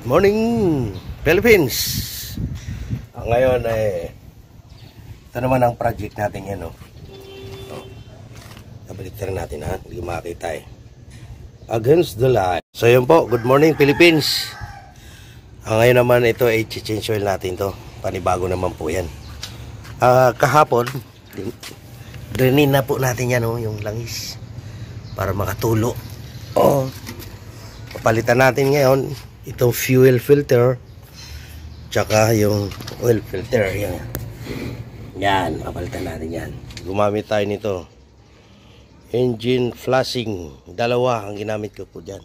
Morning, Philippines! Ngayon ito naman ang project natin yan, no? Nabaliktad natin, ha? Hindi makakita Against the light. So yun po, good morning Philippines. Ngayon naman ito ay change oil natin to. Panibago naman po yan. Kahapon drainin na po natin yan, no? Yung langis para makatulo. Papalitan natin ngayon itong fuel filter tsaka yung oil filter. Yan, papalitan natin yan. Gumamit tayo nito, engine flushing, dalawa ang ginamit ko po dyan.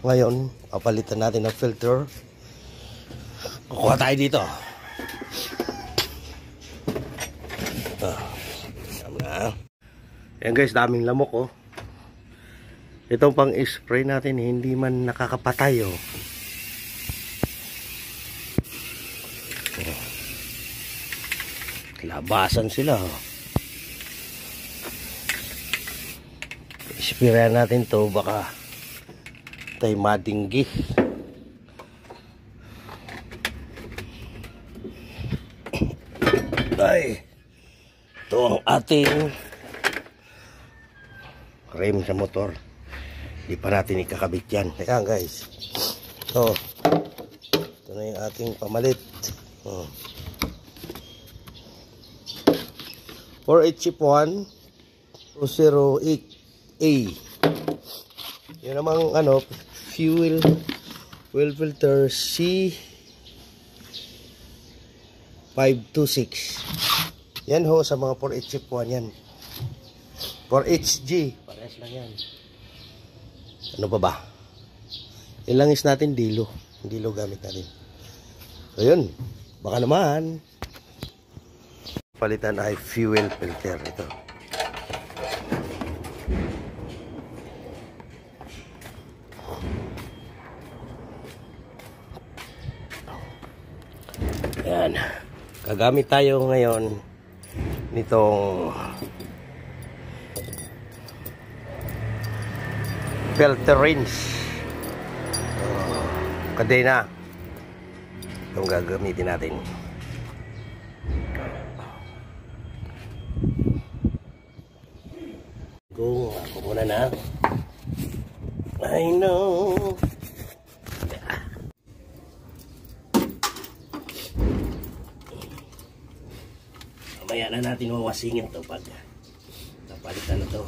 Ngayon papalitan natin ang filter. Kukuha tayo dito. Yan guys, daming lamok Itong pang spray natin hindi man nakakapatay Labasan sila Sprayan natin to, baka tayo madinggi. Ay, ito ang ating rim sa motor. Hindi pa natin ikakabit yan. Teka guys, ito na yung ating pamalit. 4H chip 1 208A. Yun namang fuel filter C526. Yan sa mga 4H chip 1 yan. 4HG parehas lang yan. Ano pa ba? Ilangis natin dilo gamit natin. So yun, baka naman palitan ay fuel filter ito. Yan. Gagamit tayo ngayon nitong filter rinse. Kadena. Itong gagamitin natin. Ako muna na. I know. Mamaya na natin mawasingin to pag napalitan na to.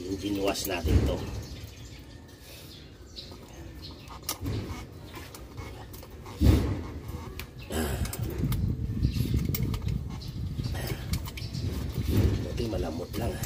Engine wash natin to. Ito malamot lang.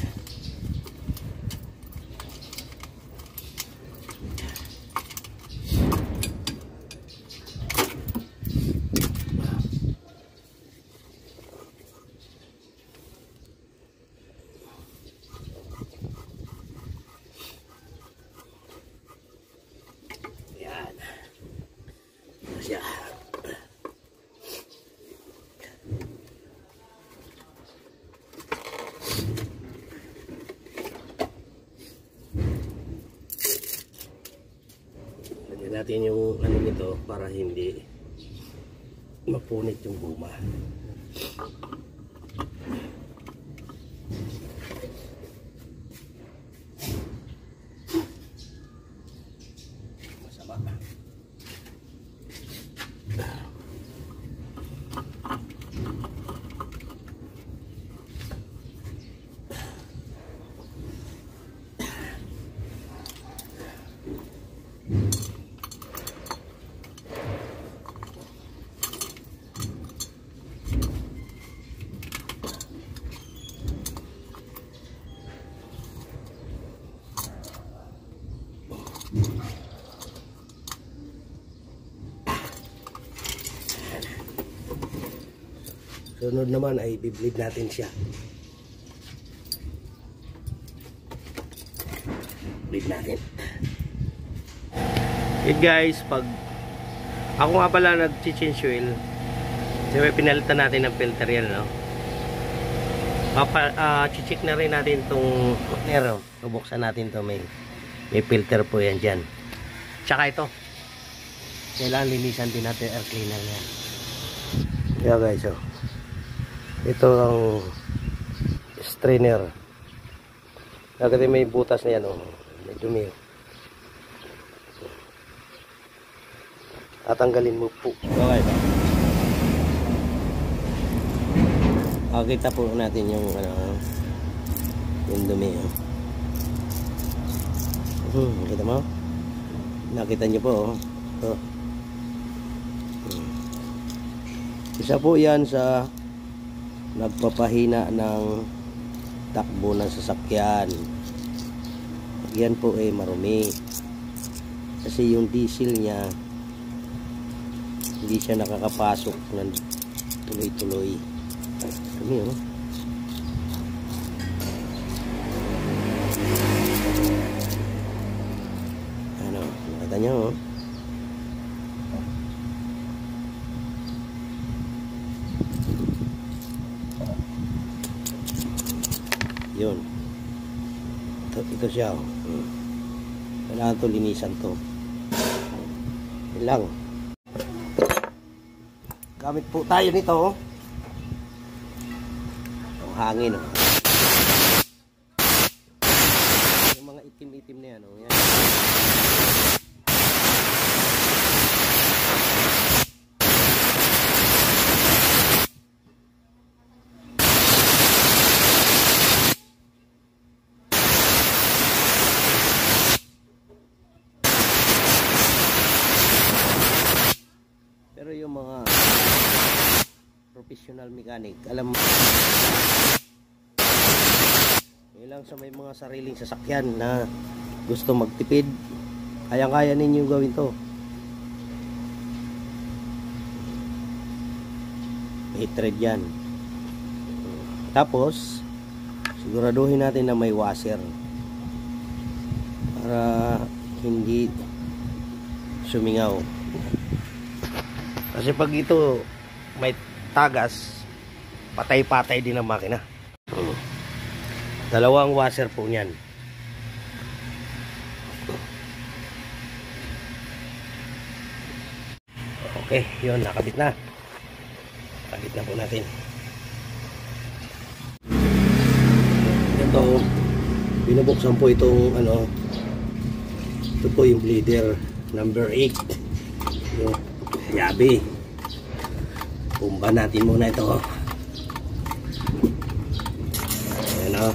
Lagyan natin yung nito para hindi mapunit yung guma. Sunod naman ay i-bleed natin siya. Bleed natin. Okay guys, pag ako nga pala nag-change oil, siyempre pinalitan natin ng filter yan, no? Chichik na rin natin itong nero. Bubuksan natin to, may filter po yan dyan. Tsaka ito, kailangan linisan din natin air cleaner yan. Yeah guys, so ito ang strainer. Kasi may butas na yan, oh. May dumi. Tatanggalin mo po. Okay ba? Kita po natin yung yung dumi. Kita mo? Nakita nyo po, oh. Ito. Isa po yan sa nagpapahina ng takbo ng sasakyan. Yan po ay marumi. Kasi yung diesel niya hindi siya nakakapasok ng tuloy-tuloy. Dumi, oh. Ano, nakita niyo, oh. Yun. Ito siya, oh. Kailangan to linisan to. Yun lang. Gamit po tayo nito, oh. Ang hangin, oh. Yung mga itim-itim na yan, oh. Yan. Pero yung mga professional mechanic, alam mo, yun lang sa may mga sariling sasakyan na gusto magtipid, kaya-kaya ninyo gawin to. May thread yan. Tapos siguraduhin natin na may washer para hindi sumingaw. Kasi pag ito may tagas, patay-patay din ang makina. Dalawang washer po niyan. Okay, yun, nakabit na. Nakabit na po natin. Ito, binubuksan po itong ito po yung bleeder number 8. Yung yabi. Pumba natin muna ito. Ayan, oh.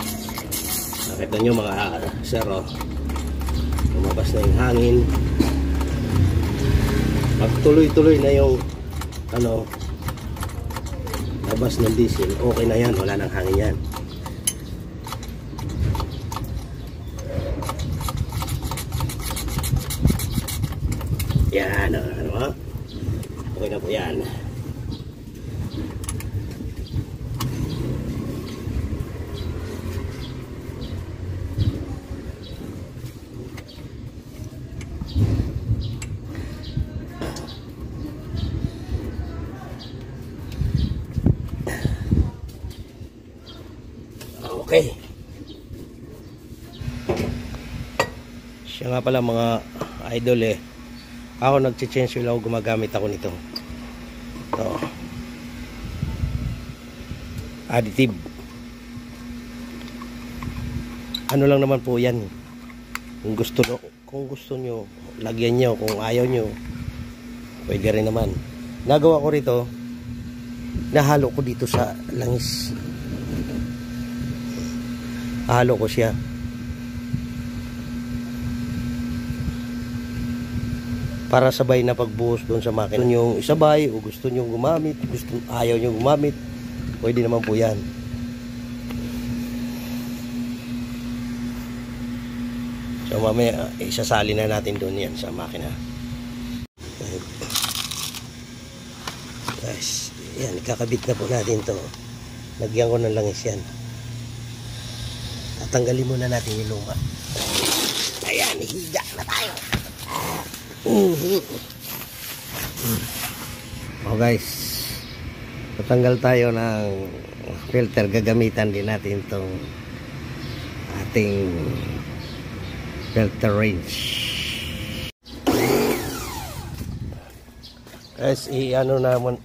Nakita nyo mga sir, oh. Lumabas na yung hangin. Magtuloy-tuloy na yung labas ng diesel. Okay na yan, wala nang hangin yan. Yan, oh. Okay na po yan. Okay. Siya nga pala mga idol, ako nag-change oil ako, gumagamit ako nito. Ito. Additive. Ano lang naman po yan. Kung gusto nyo, lagyan nyo. Kung ayaw nyo, pwede rin naman. Nagawa ko rito, nahalo ko dito sa langis. Halo ko siya. Para sabay na pagbuhos doon sa makina. Gusto nyo isabay o gusto nyo gumamit, ayaw nyo gumamit, pwede naman po yan. So mamaya isasali na natin doon yan sa makina. Guys, yan, ikakabit na po natin to. Lagyan ko ng langis yan. Tanggalin muna natin yung luma. Ayan, higa na tayo. Oh guys, Tatanggal tayo ng filter. Gagamitan din natin itong ating filter range. Guys, i-ano naman,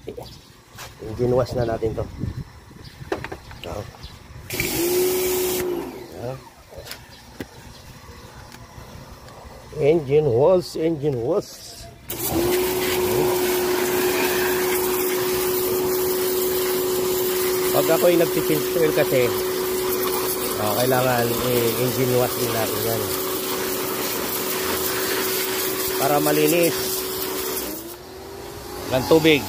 engine wash na natin to. Engine wash, engine wash. Pag ako'y nag-change oil kasi, kailangan engine wash din natin yan para malinis ng tubig.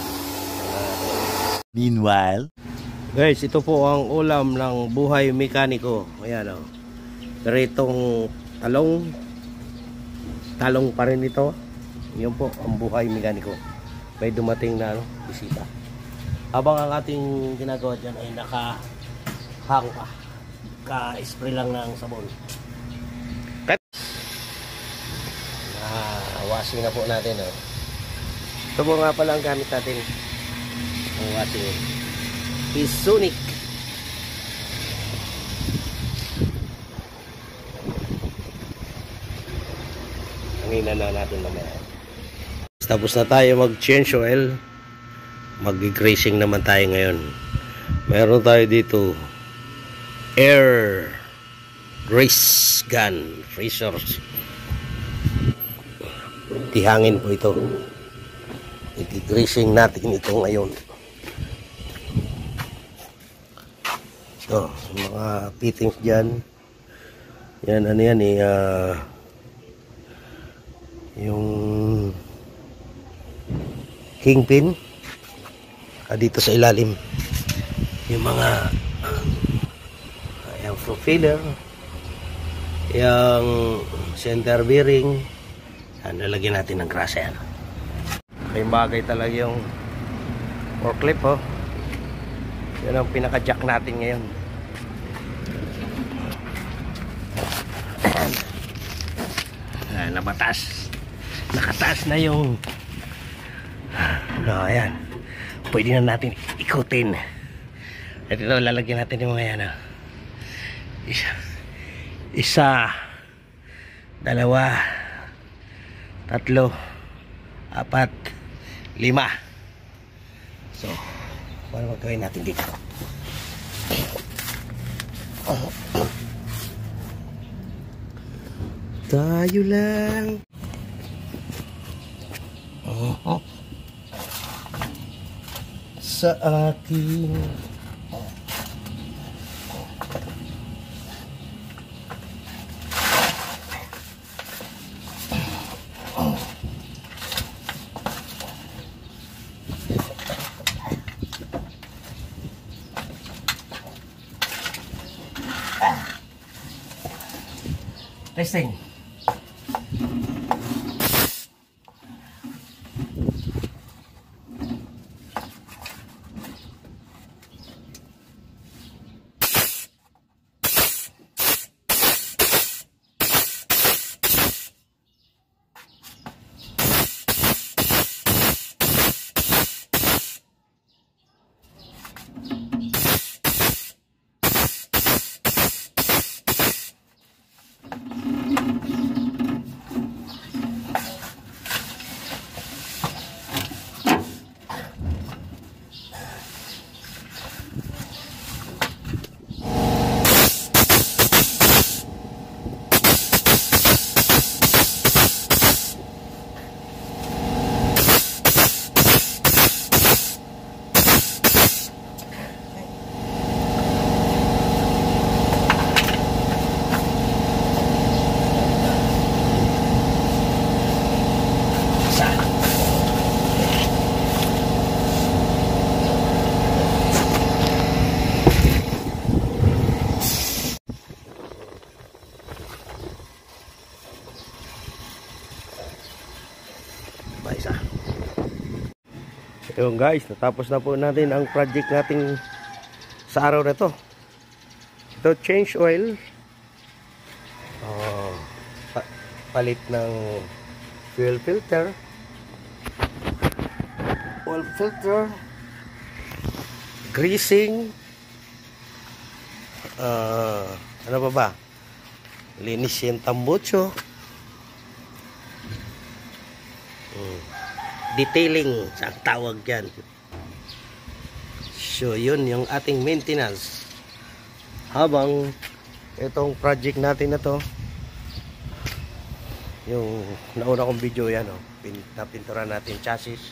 Meanwhile, guys, ito po ang ulam ng buhay mekaniko. Ayan o. Pero itong talong pa rin ito. Yan po ang buhay mekaniko. May dumating na bisita. Habang ang ating ginagawa dyan ay naka-hang pa. Ka-spray lang ng sabon. Washing na po natin. Ito po nga pala ang gamit natin. Ang washing. Isonic. Hangin na natin mamaya. Tapos na tayo mag-change oil. Mag-greasing naman tayo ngayon. Meron tayo dito air grease gun freezers. Tihangin po ito. I-greasing natin ito ngayon. Ito, mga fittings dyan. Yan, ano yan yung kingpin dito sa ilalim. Yung mga yung flow filler, yung center bearing, nalagyan natin ng grasa yan. May bagay talaga yung forklift yan ang pinaka-jack natin ngayon. Nabataas, nakataas na yung ayan, pwede na natin ikutin. At ito, lalagyan natin yung mga yan isa, dalawa, tatlo, apat, lima. So, paano magawin natin dito? Tayo lang. Sa akin. Testing. Isa. Ayun guys, natapos na po natin ang project natin sa araw na to. Ito, change oil, palit ng fuel filter, oil filter, greasing, ano pa ba? Linis yung tambucho. Detailing sa tawag yan. So yun yung ating maintenance. Habang itong project natin na to, yung nauna kong video yan, napintura natin chassis,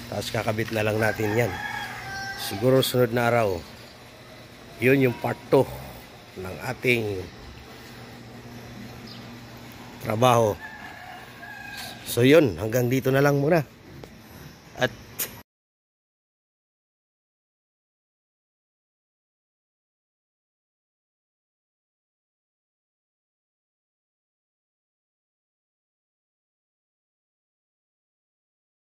tapos kakabit na lang natin yan. Siguro sunod na araw, yun yung part 2 ng ating trabaho. So yun, hanggang dito na lang muna.